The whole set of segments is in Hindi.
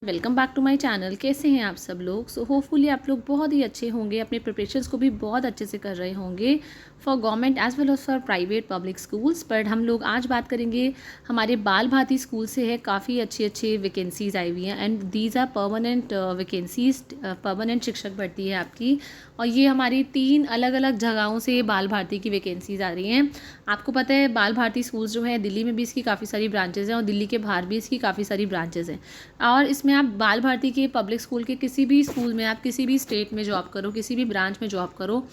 Welcome back to my channel. कैसे हैं आप सब लोग? सो होपफुली आप लोग बहुत ही अच्छे होंगे, अपने प्रिपरेशंस को भी बहुत अच्छे से कर रहे होंगे for government as well as for private public schools. But हम लोग आज बात करेंगे हमारे बाल भारती स्कूल से है काफ़ी अच्छी अच्छी वैकेंसीज़ आई हुई हैं and these are permanent vacancies. Permanent शिक्षक भर्ती है आपकी, और ये हमारी 3 अलग अलग जगहों से बाल भारती की वैकेंसीज आ रही हैं। आपको पता है बाल भारती स्कूल्स जो है दिल्ली में भी इसकी काफ़ी सारी ब्रांचेज़ हैं और दिल्ली के बाहर भी इसकी काफ़ी सारी ब्रांचेज़ हैं। और इसमें आप बाल भारती के पब्लिक स्कूल के किसी भी स्कूल में, आप किसी भी स्टेट में जॉब करो, किसी भी ब्रांच में जॉब करो,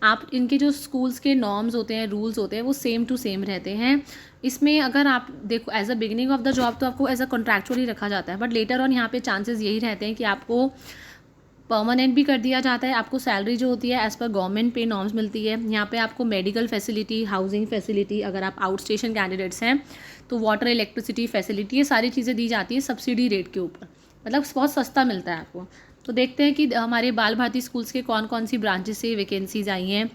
आप इनके जो स्कूल्स के नॉर्म्स होते हैं, रूल्स होते हैं, वो सेम टू सेम रहते हैं। इसमें अगर आप देखो as a beginning of the job तो आपको एज अ कॉन्ट्रैक्चुअल ही रखा जाता है, बट लेटर ऑन यहाँ पे चांसेस यही रहते हैं कि आपको परमानेंट भी कर दिया जाता है। आपको सैलरी जो होती है एज़ पर गवर्नमेंट पे नॉर्म्स मिलती है। यहाँ पे आपको मेडिकल फैसिलिटी, हाउसिंग फैसिलिटी, अगर आप आउट स्टेशन कैंडिडेट्स हैं तो वाटर इलेक्ट्रिसिटी फैसिलिटी, ये सारी चीज़ें दी जाती है सब्सिडी रेट के ऊपर, मतलब बहुत सस्ता मिलता है आपको। तो देखते हैं कि हमारे बाल भारती स्कूल्स के कौन कौन सी ब्रांचेस से वैकेंसीज आई हैं,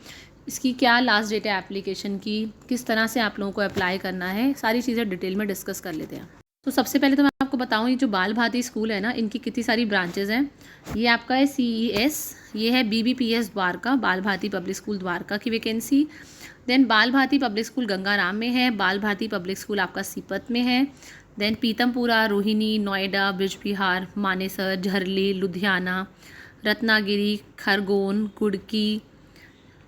इसकी क्या लास्ट डेट है एप्लीकेशन की, किस तरह से आप लोगों को अप्लाई करना है, सारी चीज़ें डिटेल में डिस्कस कर लेते हैं। तो सबसे पहले तो मैं आपको बताऊं, ये जो बाल भारती स्कूल है ना, इनकी कितनी सारी ब्रांचेज़ हैं। ये आपका है CES, ये है BBPS द्वारका, बाल भारती पब्लिक स्कूल द्वारका की वैकेंसी। देन बाल भारती पब्लिक स्कूल गंगाराम में है, बाल भारती पब्लिक स्कूल आपका सीपत में है। देन पीतमपुरा, रोहिणी, नोएडा, ब्रिजबिहार, मानेसर, झरली, लुधियाना, रत्नागिरी, खरगोन, कुड़की,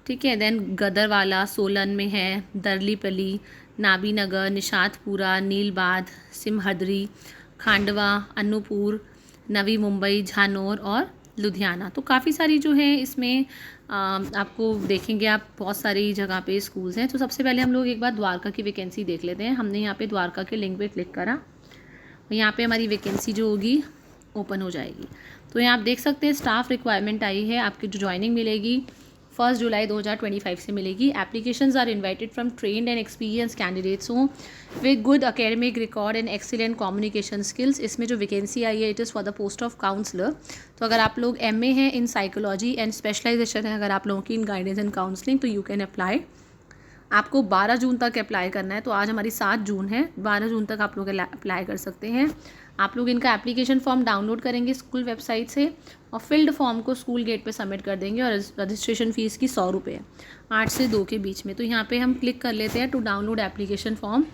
ठीक है। देन गदरवाला सोलन में है, दरलीपली, नाबीनगर, निशातपुरा, नीलबाद, सिमहद्री, खांडवा, अनूपपुर, नवी मुंबई, झानोर और लुधियाना। तो काफ़ी सारी जो है इसमें आपको देखेंगे आप बहुत सारी जगह पे स्कूल्स हैं। तो सबसे पहले हम लोग एक बार द्वारका की वैकेंसी देख लेते हैं। हमने यहाँ पे द्वारका के लिंक पे क्लिक करा, यहाँ पे हमारी वैकेंसी जो होगी ओपन हो जाएगी। तो यहाँ आप देख सकते हैं स्टाफ रिक्वायरमेंट आई है, आपकी जो ज्वाइनिंग मिलेगी 1 जुलाई 2025 से मिलेगी। Applications are invited from trained and experience candidates who with good academic record and excellent communication skills. इसमें जो वैकेंसी आई है it is for the post of counsellor. तो अगर आप लोग MA हैं इन साइकोलॉजी एंड स्पेशलाइजेशन है अगर आप लोगों की इन गाइडेंस एंड काउंसलिंग, तो यू कैन अप्लाई। आपको 12 जून तक अप्लाई करना है, तो आज हमारी 7 जून है, 12 जून तक आप लोग अप्लाई कर सकते हैं। आप लोग इनका एप्लीकेशन फॉर्म डाउनलोड करेंगे स्कूल वेबसाइट से और फिल्ड फॉर्म को स्कूल गेट पे सबमिट कर देंगे, और रजिस्ट्रेशन फ़ीस की 100 रुपये है, 8 से 2 के बीच में। तो यहाँ पे हम क्लिक कर लेते हैं टू डाउनलोड एप्लीकेशन फॉर्म।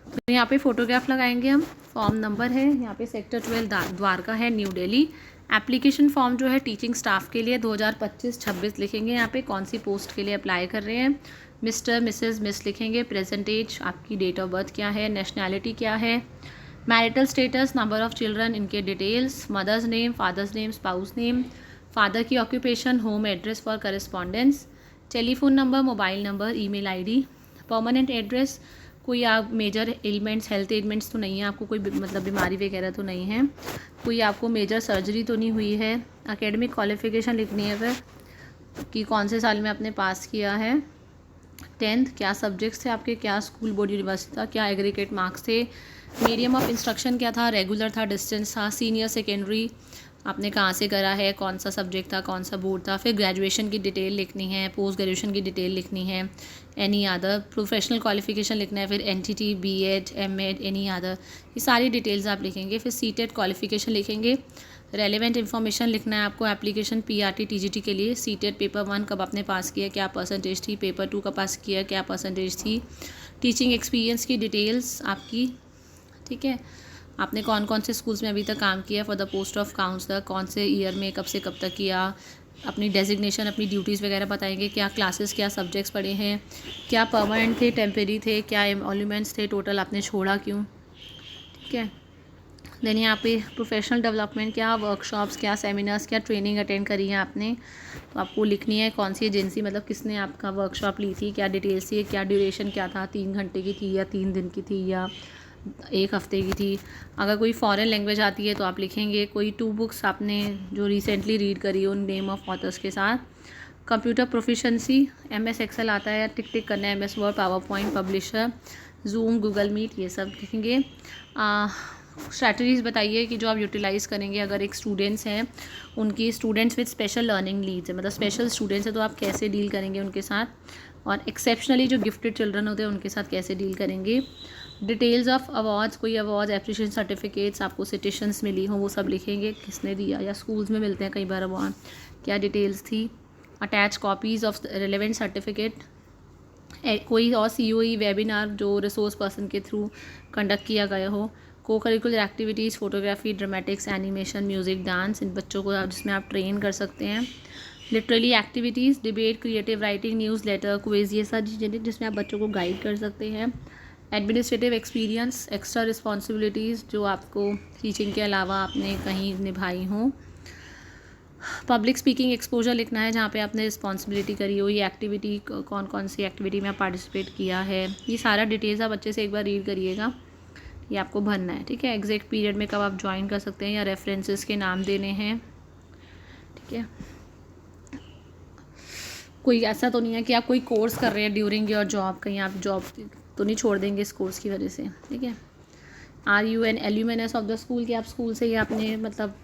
तो यहाँ पे फ़ोटोग्राफ लगाएंगे हम, फॉर्म नंबर है यहाँ पे सेक्टर 12 द्वारका है, न्यू दिल्ली। एप्लीकेशन फॉर्म जो है टीचिंग स्टाफ के लिए 2025-26 लिखेंगे। यहाँ पे कौन सी पोस्ट के लिए अप्लाई कर रहे हैं, मिस्टर, मिसेस, मिस लिखेंगे। प्रेजेंट एज, आपकी डेट ऑफ बर्थ क्या है, नेशनैलिटी क्या है, marital status, number of children, इनके details, mother's name, father's name, spouse name, father की occupation, home address for correspondence, telephone number, mobile number, email ID, permanent address, कोई आप मेजर एलिमेंट्स, हेल्थ एलिमेंट्स तो नहीं है, आपको कोई मतलब बीमारी वगैरह तो नहीं है, कोई आपको मेजर सर्जरी तो नहीं हुई है। एकेडमिक क्वालिफिकेशन लिखनी है फिर कि कौन से साल में आपने पास किया है, 10th, क्या सब्जेक्ट्स थे आपके, क्या स्कूल बोर्ड यूनिवर्सिटी था, क्या एग्रीगेट मार्क्स थे, मीडियम ऑफ इंस्ट्रक्शन क्या था, रेगुलर था, डिस्टेंस था, सीनियर सेकेंडरी आपने कहाँ से करा है, कौन सा सब्जेक्ट था, कौन सा बोर्ड था। फिर ग्रेजुएशन की डिटेल लिखनी है, पोस्ट ग्रेजुएशन की डिटेल लिखनी है, एनी अदर प्रोफेशनल क्वालिफिकेशन लिखना है, फिर NTT, BEd, MEd, any other, ये सारी डिटेल्स आप लिखेंगे। फिर CTET क्वालिफिकेशन लिखेंगे, रेलेवेंट इन्फॉर्मेशन लिखना है आपको एप्लीकेशन PRT TGT के लिए। CTET पेपर 1 कब आपने पास किया, क्या परसेंटेज थी, पेपर 2 का पास किया, क्या परसेंटेज थी, टीचिंग एक्सपीरियंस की डिटेल्स आपकी, ठीक है। आपने कौन कौन से स्कूल्स में अभी तक काम किया for the post of counsellor, कौन से ईयर में, कब से कब तक किया, अपनी डेजिग्नेशन, अपनी ड्यूटीज़ वगैरह बताएंगे, क्या क्लासेस, क्या सब्जेक्ट्स पढ़े हैं, क्या परमानेंट थे, टेम्परेरी थे, क्या एमोल्यूमेंट्स थे, टोटल आपने छोड़ा क्यों, ठीक है। देन यहाँ पे प्रोफेशनल डेवलपमेंट, क्या वर्कशॉप्स, क्या सेमिनार्स, क्या ट्रेनिंग अटेंड करी है आपने, तो आपको लिखनी है कौन सी एजेंसी, मतलब किसने आपका वर्कशॉप ली थी, क्या डिटेल्स थी, क्या ड्यूरेशन क्या था, 3 घंटे की थी या 3 दिन की थी या 1 हफ्ते की थी। अगर कोई फॉरेन लैंग्वेज आती है तो आप लिखेंगे कोई 2 बुक्स आपने जो रिसेंटली रीड करी हो उन नेम ऑफ ऑथर्स के साथ। कंप्यूटर प्रोफिशेंसी, MS एक्सेल आता है, टिक टिक करना है, MS Word, PowerPoint, publisher, Zoom, Google Meet, ये सब लिखेंगे। स्ट्रैटेजीज़ बताइए कि जो आप यूटिलाइज़ करेंगे अगर एक स्टूडेंट्स हैं, उनकी students with special learning needs है, मतलब स्पेशल स्टूडेंट्स हैं तो आप कैसे डील करेंगे उनके साथ, और एक्सेप्शनली जो गिफ्टेड चिल्ड्रन होते हैं उनके साथ कैसे डील करेंगे। डिटेल्स ऑफ अवार्ड्स, कोई अवार्ड्स, एप्रिशिएशन सर्टिफिकेट्स आपको सिटेशंस मिली हों वो सब लिखेंगे, किसने दिया, या स्कूल्स में मिलते हैं कई बार अवार्ड, क्या डिटेल्स थी। Attach copies of relevant certificate, कोई और COE वेबिनार जो रिसोर्स पर्सन के थ्रू कंडक्ट किया गया हो, co-curricular activities, photography, dramatics, animation, music, dance, इन बच्चों को जिसमें आप ट्रेन कर सकते हैं। Literary activities, debate, creative writing, newsletter, quiz, ये सारी चीज़ें जिसमें आप बच्चों को गाइड कर सकते हैं। एडमिनिस्ट्रेटिव एक्सपीरियंस, एक्स्ट्रा रिस्पॉन्सिबिलिटीज़ जो आपको टीचिंग के अलावा आपने कहीं निभाई हों। पब्लिक स्पीकिंग एक्सपोजर लिखना है जहाँ पे आपने रिस्पॉन्सिबिलिटी करी हो, ये एक्टिविटी कौन कौन सी एक्टिविटी में पार्टिसिपेट किया है, ये सारा डिटेल्स आप बच्चे से एक बार रीड करिएगा, ये आपको भरना है। ठीक है, एग्जैक्ट पीरियड में कब आप ज्वाइन कर सकते हैं, या रेफरेंसेस के नाम देने हैं। ठीक है, कोई ऐसा तो नहीं है कि आप कोई कोर्स कर रहे हैं ड्यूरिंग योर जॉब, कहीं आप जॉब तो नहीं छोड़ देंगे इस कोर्स की वजह से। ठीक है, are you an alumnus of the school, कि आप स्कूल से ही आपने मतलब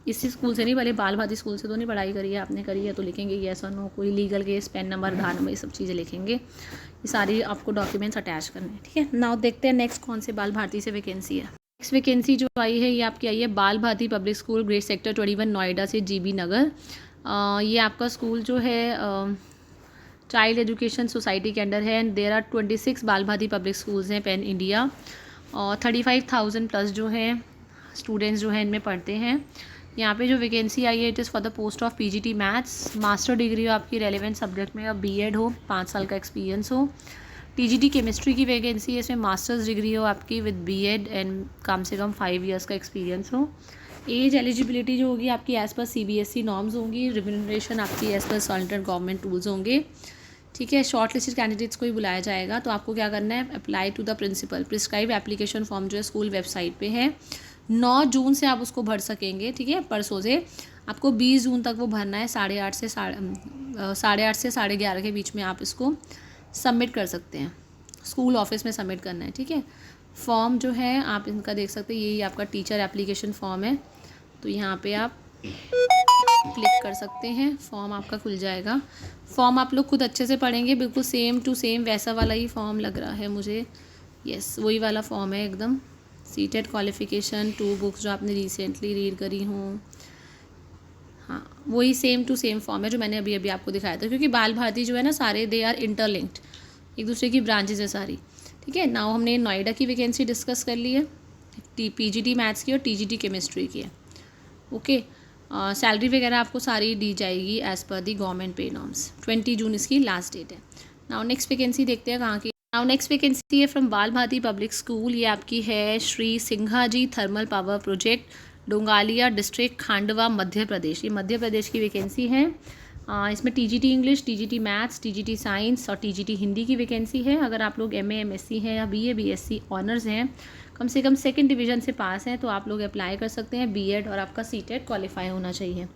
इसी स्कूल से नहीं, भले बाल भारती स्कूल से तो नहीं पढ़ाई करी है आपने, करी है तो लिखेंगे येस और नो। कोई लीगल केस, पेन नंबर, आधार नंबर, ये सब चीज़ें लिखेंगे। ये सारी आपको डॉक्यूमेंट्स अटैच करने हैं। ठीक है, नाउ देखते हैं नेक्स्ट कौन से बाल भारती से वैकेंसी है। नेक्स्ट वैकेंसी जो आई है ये आपकी आई है Bal Bharati public school, grade sector 21, Noida से, GB नगर। ये आपका स्कूल जो है चाइल्ड एजुकेशन सोसाइटी के अंडर है, and there are 26 Bal Bharati public schools हैं पैन इंडिया, और 35,000 प्लस जो है स्टूडेंट्स जो हैं इनमें पढ़ते हैं। यहाँ पे जो वैकेंसी आई है it is for the post of PGT maths, master degree हो आपकी रेलिवेंट सब्जेक्ट में, और BEd हो, 5 साल का एक्सपीरियंस हो। TGT केमिस्ट्री की वैकेंसी है, इसमें मास्टर्स डिग्री हो आपकी विद BEd एंड कम से कम 5 इयर्स का एक्सपीरियंस हो। एज एलिजिबिलिटी जो होगी आपकी एज़ पर CBSE नॉर्म्स होंगी। रिम्यूनरेशन आपकी as per salted government tools होंगे। ठीक है, शॉर्ट लिस्टेड कैंडिडेट्स को ही बुलाया जाएगा। तो आपको क्या करना है, apply to the principal, prescribe application form जो है स्कूल वेबसाइट पे है, 9 जून से आप उसको भर सकेंगे। ठीक है, परसों से आपको 20 जून तक वो भरना है। 8:30 से 11:30 के बीच में आप इसको सबमिट कर सकते हैं, स्कूल ऑफिस में सबमिट करना है। ठीक है, फॉर्म जो है आप इनका देख सकते हैं, यही आपका टीचर एप्लीकेशन फॉर्म है। तो यहाँ पे आप क्लिक कर सकते हैं, फॉर्म आपका खुल जाएगा। फॉर्म आप लोग खुद अच्छे से पढ़ेंगे, बिल्कुल सेम टू सेम वैसा वाला ही फॉर्म लग रहा है मुझे। यस, वही वाला फॉर्म है एकदम। सीटेड क्वालिफिकेशन, 2 बुक्स जो आपने रिसेंटली रीड करी हूँ, हाँ वही सेम टू सेम फॉर्म है जो मैंने अभी अभी आपको दिखाया था, क्योंकि बाल भारती जो है ना सारे दे आर इंटरलिंक्ड, एक दूसरे की ब्रांचेज है सारी। ठीक है, नाउ हमने नोएडा की वैकेंसी डिस्कस कर ली है, PGT मैथ्स की और TGT केमिस्ट्री की है। ओके, सैलरी वगैरह आपको सारी दी जाएगी एज़ पर दी गवर्नमेंट पे नॉर्म्स। 20 जून इसकी लास्ट डेट है। नाउ नेक्स्ट वैकेंसी देखते हैं कहाँ की। नाउ नेक्स्ट वैकेंसी है from Bal Bharati public school, ये आपकी है Shri Singha ji thermal power project, Dongaliya district, Khandwa, Madhya Pradesh. ये मध्य प्रदेश की वैकेंसी है। इसमें TGT English, TGT maths, TGT science और TGT हिंदी की वैकेंसी है। अगर आप लोग MA MSc हैं या BA BSc ऑनर्स हैं, कम से कम 2nd डिवीज़न से पास हैं, तो आप लोग अप्लाई कर सकते हैं। BEd और आपका CTET क्वालिफाई होना चाहिए।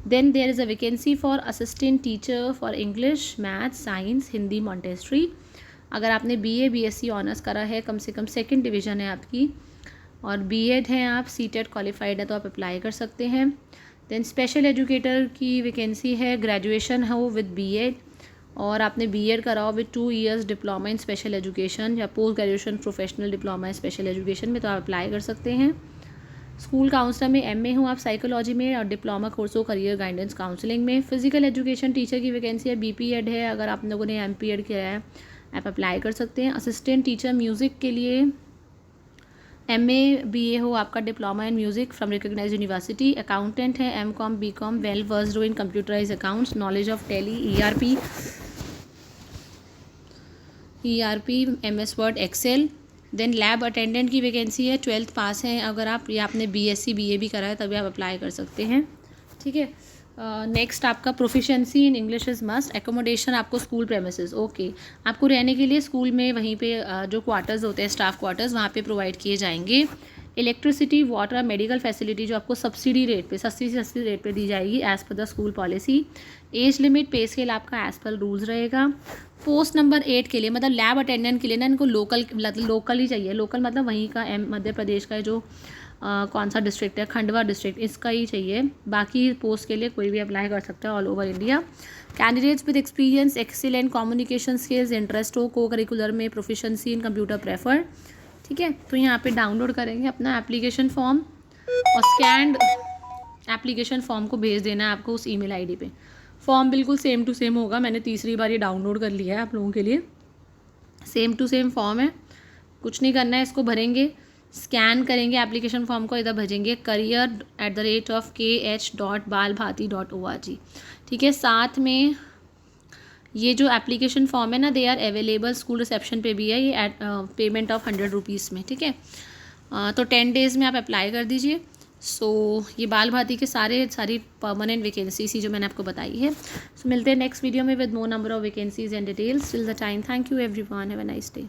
Then there is a vacancy for assistant teacher for English, maths, science, Hindi, Montessori. अगर आपने BA BSc ऑनर्स करा है, कम से कम 2nd डिवीज़न है आपकी, और BEd हैं आप, CTET क्वालिफाइड है, तो आप अप्लाई कर सकते हैं। देन स्पेशल एजुकेटर की वैकेंसी है, ग्रेजुएशन हो विद BEd, और आपने BEd कराओ with 2 years diploma in special education या post graduation professional diploma in special education में, तो आप अप्लाई कर सकते हैं। स्कूल काउंसलर में MA हो आप साइकोलॉजी में, और डिप्लोमा कोर्स हो करियर गाइडेंस काउंसलिंग में। फिजिकल एजुकेशन टीचर की वैकेंसी है, BPEd है, अगर आप लोगों ने MPEd किया है आप अप्लाई कर सकते हैं। असिस्टेंट टीचर म्यूज़िक के लिए MA BA हो आपका, diploma in music from recognise university. Accountant है MCOM BCOM, well versed in computerise accounts, knowledge of Tally, ERP MS Word Excel. Then lab attendant की वैकेंसी है, 12th पास है अगर आप, या आपने BSc BA भी करा है तभी आप अप्लाई कर सकते हैं। ठीक है, नेक्स्ट आपका proficiency in English is must. Accommodation आपको स्कूल प्रेमिसेस, ओके, आपको रहने के लिए स्कूल में वहीं पे जो क्वार्टर्स होते हैं स्टाफ क्वार्टर्स वहाँ पे प्रोवाइड किए जाएंगे। इलेक्ट्रिसिटी, वाटर, मेडिकल फैसिलिटी जो आपको सब्सिडी रेट पे, सस्ती रेट पे दी जाएगी as per the school policy. Age limit, पे स्केल आपका एज़ पर रूल्स रहेगा। पोस्ट नंबर 8 के लिए, मतलब लैब अटेंडेंट के लिए ना इनको लोकल ही चाहिए। लोकल मतलब वहीं का मध्य प्रदेश का जो कौन सा डिस्ट्रिक्ट है, खंडवा डिस्ट्रिक्ट, इसका ही चाहिए। बाकी पोस्ट के लिए कोई भी अप्लाई कर सकता है all over India. Candidates with experience, excellent communication skills, interest हो को करिकुलर में, प्रोफिशेंसी इन कंप्यूटर प्रेफर्ड। ठीक है। तो यहाँ पे डाउनलोड करेंगे अपना एप्लीकेशन फॉर्म और स्कैन्ड एप्लीकेशन फॉर्म को भेज देना है आपको उस ईमेल आईडी पे। फॉर्म बिल्कुल सेम टू सेम होगा, मैंने तीसरी बार ये डाउनलोड कर लिया है आप लोगों के लिए। सेम टू सेम फॉर्म है, कुछ नहीं करना है। इसको भरेंगे, स्कैन करेंगे एप्लीकेशन फॉर्म को, इधर भेजेंगे career@kh.balbharti.org। ठीक है। साथ में ये जो एप्लीकेशन फॉर्म है ना, they are available school reception पे भी है, ये पेमेंट ऑफ 100 रुपीज़ में। ठीक है। तो 10 डेज़ में आप अप्लाई कर दीजिए। ये बाल भारती के सारी परमानेंट वैकेंसीज जो मैंने आपको बताई है। मिलते हैं नेक्स्ट वीडियो में with more number of vacancies and details. Till the time, thank you everyone, have a nice day.